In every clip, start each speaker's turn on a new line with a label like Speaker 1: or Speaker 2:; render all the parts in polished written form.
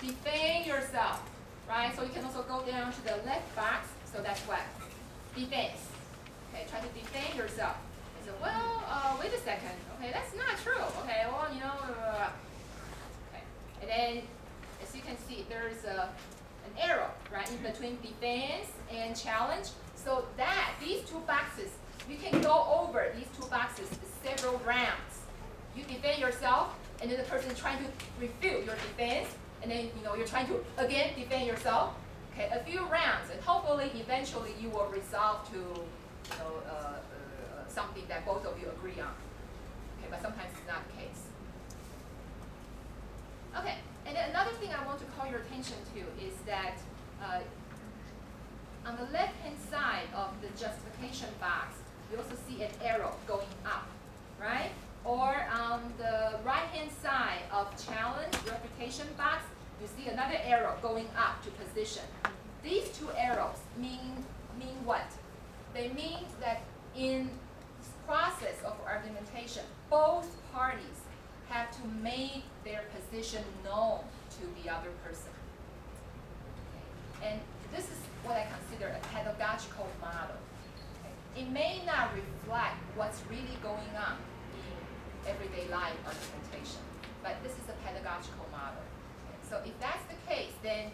Speaker 1: Defend yourself, right? So you can also go down to the left box. So that's what? Defense. Okay, try to defend yourself. And so, well, wait a second. Okay, that's not true. Okay, well, okay. And then, as you can see, there's an arrow, right, in between defense and challenge. So that, these two boxes, you can go over these two boxes several rounds. You defend yourself, and then the person is trying to refute your defense, and then you're trying to again defend yourself. Okay, a few rounds, and hopefully, eventually, you will resolve to something that both of you agree on. Okay, but sometimes it's not the case. Okay, and then another thing I want to call your attention to is that on the left-hand side of the justification box, you also see an arrow going up, right? Or on the right-hand side of challenge refutation box, you see another arrow going up to position. These two arrows mean what? They mean that in this process of argumentation, both parties have to make their position known to the other person. Okay. And this is what I consider a pedagogical model. Okay. It may not reflect what's really going on in everyday life argumentation, but this is a pedagogical model. Okay. So if that's the case, then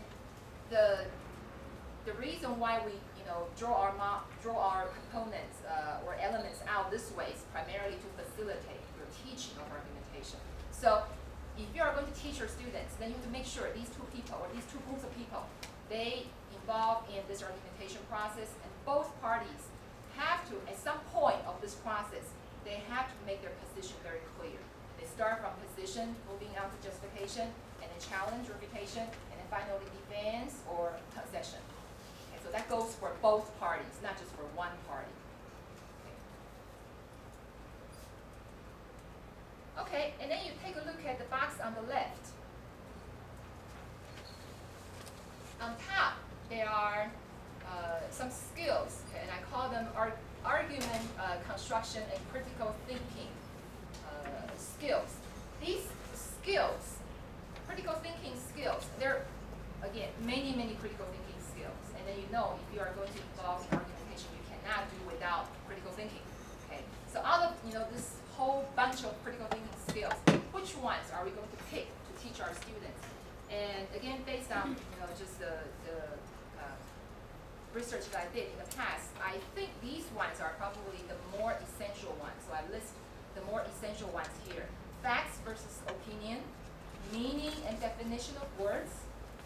Speaker 1: the reason why we draw our components or elements out this way is primarily to facilitate your teaching of argumentation. So if you are going to teach your students, then you have to make sure these two people or these two groups of people, they involved in this argumentation process, and both parties have to, at some point of this process, they have to make their position very clear. They start from position, moving on to justification, and then challenge, refutation, and then finally defense or concession. Okay, so that goes for both parties, not just for one party. Okay, and then you take a look at the box on the left. On top, there are some skills, okay, and I call them argument construction and critical thinking skills. These skills, critical thinking skills, there are, again, many critical thinking skills. And then if you are going to involve in argumentation, you cannot do without critical thinking. Okay, so out of this whole bunch of critical thinking skills, which ones are we going to pick to teach our students? And again, based on just the research that I did in the past, I think these ones are probably the more essential ones. So I list the more essential ones here: facts versus opinion, meaning and definition of words,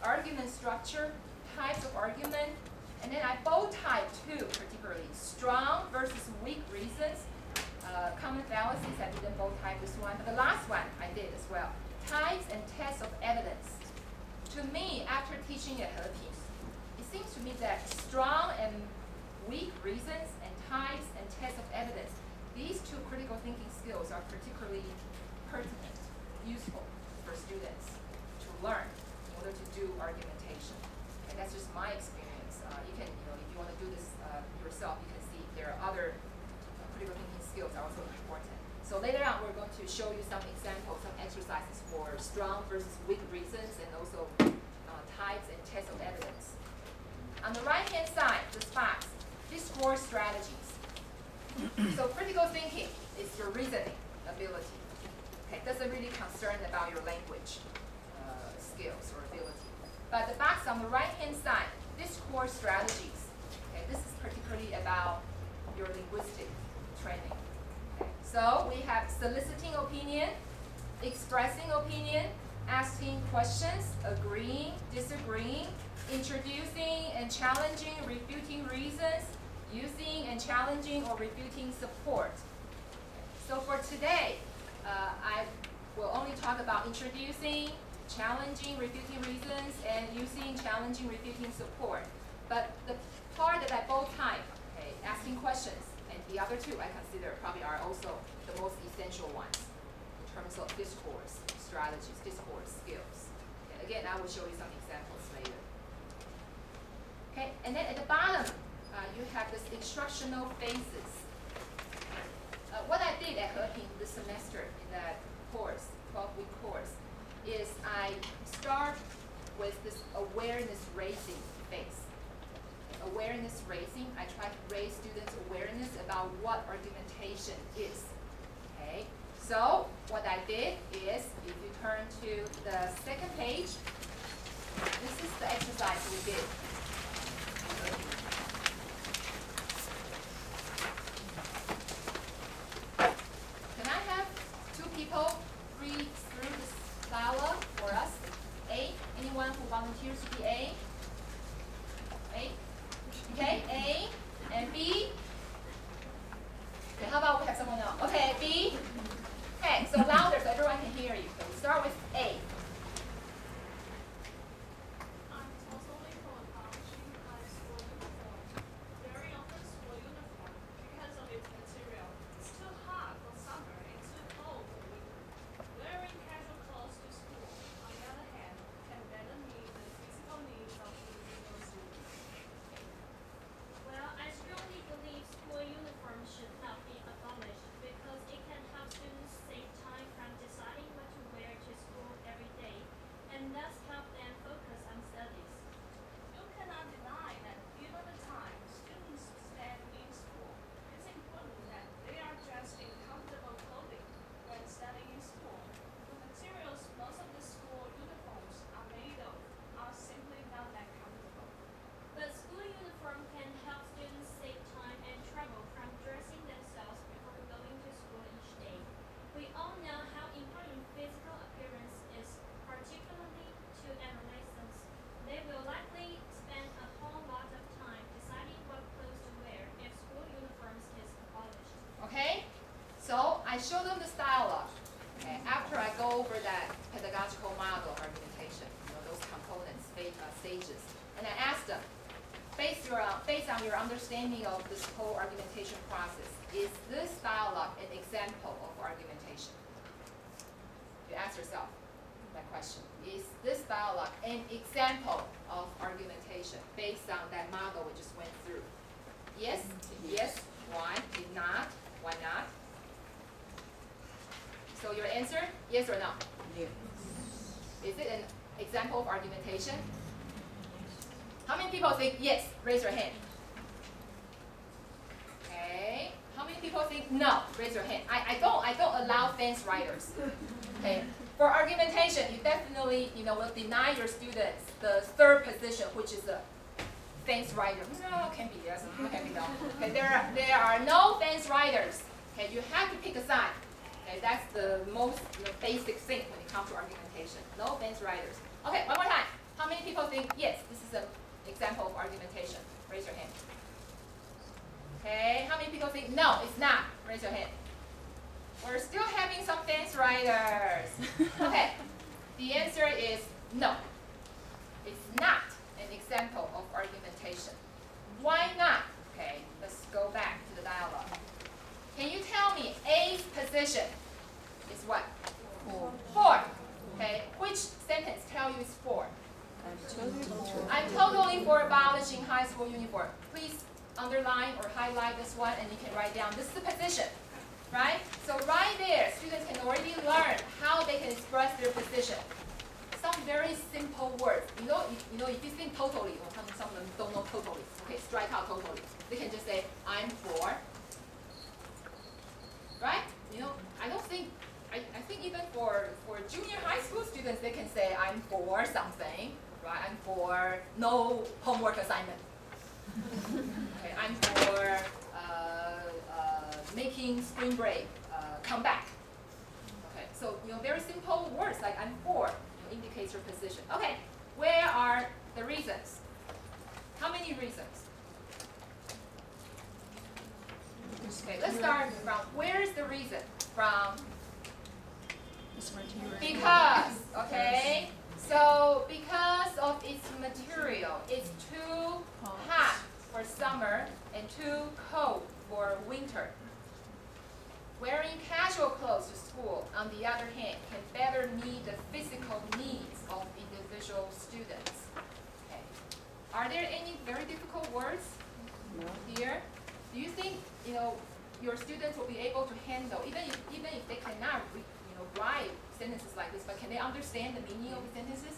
Speaker 1: argument structure, types of argument, and then I bold type two particularly: strong versus weak reasons, common fallacies. I didn't bold type this one, but the last one I did as well: types and tests of evidence. To me, after teaching at Heping, it seems to me that strong and weak reasons and types and tests of evidence, these two critical thinking skills are particularly pertinent, useful for students to learn in order to do argumentation. And that's just my experience. You can, if you want to do this yourself, you can see there are other critical thinking skills are also important. So later on, we're going to show you some examples, some exercises for strong versus weak reasons, and also types and tests of evidence. On the right-hand side, this box, discourse strategies. So critical thinking is your reasoning ability. Okay, it doesn't really concern about your language skills or ability. But the box on the right-hand side, discourse strategies. Okay, this is particularly about your linguistic training. Okay, so we have soliciting opinion, expressing opinion, asking questions, agreeing, disagreeing, introducing and challenging, refuting reasons, using and challenging or refuting support. So for today, I will only talk about introducing, challenging, refuting reasons, and using, challenging, refuting support. But the part that I bold type, okay, asking questions, and the other two I consider probably are also the most essential ones in terms of discourse strategies, discourse skills. And again, I will show you some examples later. Okay, and then at the bottom, you have this instructional phases. What I did at Heping this semester in that course, 12-week course, is I start with this awareness raising phase. Awareness raising, I try to raise students' awareness about what argumentation is. Okay, so what I did is, if you turn to the second page, this is the exercise we did. Can I have two people read through this dialogue for us? A, anyone who volunteers to be A? A? Okay, A and B. Okay, how about we have someone else? Okay, B. Okay, so louder so everyone can hear you. So we start with A.
Speaker 2: I'm totally for abolishing high school uniform. Wearing of the school uniform because of its material. It's too hot for summer and too cold for winter. Wearing casual clothes to school, on the other hand, can better meet the physical needs of individual students.
Speaker 3: Well, I strongly believe school uniform should not be abolished because it can help students save time from deciding what to wear to school every day and thus help them focus on studies.
Speaker 2: You cannot deny that given the time students spend in school, it's important that they are dressed in comfortable clothing when studying in school. The materials most of the school uniforms are made of are simply not that comfortable.
Speaker 3: But school uniform can help students save time and trouble from dressing themselves before going to school each day. We all know how important physical appearance is, particularly to adolescents. They will likely spend a whole lot of time deciding what clothes to wear if school uniforms is abolished.
Speaker 1: Okay? So I show them this dialogue. Okay, after I go over that pedagogical model of argumentation, those components, stages, and I ask them, based on your understanding of this whole argumentation process, is this dialogue an example of argumentation? You ask yourself that question. Is this dialogue an example of argumentation based on that model we just went through? Yes? Yes? Why? If not? Why not? So your answer, yes or no?
Speaker 4: Yes.
Speaker 1: Is it an example of argumentation? How many people think yes? Raise your hand. Okay. How many people think no? Raise your hand. I don't allow fence riders. Okay. For argumentation, you definitely will deny your students the third position, which is the fence rider. No, can't be yes. Can't be no. Okay. There are no fence riders. Okay. You have to pick a side. Okay. That's the most basic thing when it comes to argumentation. No fence riders. Okay. One more time. How many people think yes? This is an example of argumentation. Raise your hand. Okay, how many people think no, it's not? Raise your hand. We're still having some fence riders. Okay, the answer is no. It's not an example of argumentation. Why not? Okay, let's go back to the dialogue. Can you tell me A's position is what? 4. Okay, which sentence tell you it's 4? I'm totally for abolishing high school uniform. Please underline or highlight this one and you can write down. This is the position, right? So right there, students can already learn how they can express their position. Some very simple words. You know, if you think totally, or some of them don't know totally. Okay, strike out totally. They can just say, I'm for. Right? I think even for junior high school students, they can say, I'm for something. Right? I'm for no homework assignment. Okay, I'm for making spring break come back. Okay, so very simple words like I'm for indicates your position. Okay, where are the reasons? How many reasons? Okay, let's start from where is the reason? From because, okay? So because of its material, it's too hot for summer and too cold for winter. Wearing casual clothes to school, on the other hand, can better meet the physical needs of individual students. Okay. Are there any very difficult words here? Do you think your students will be able to handle, even if they cannot write sentences like this, but can they understand the meaning of the sentences?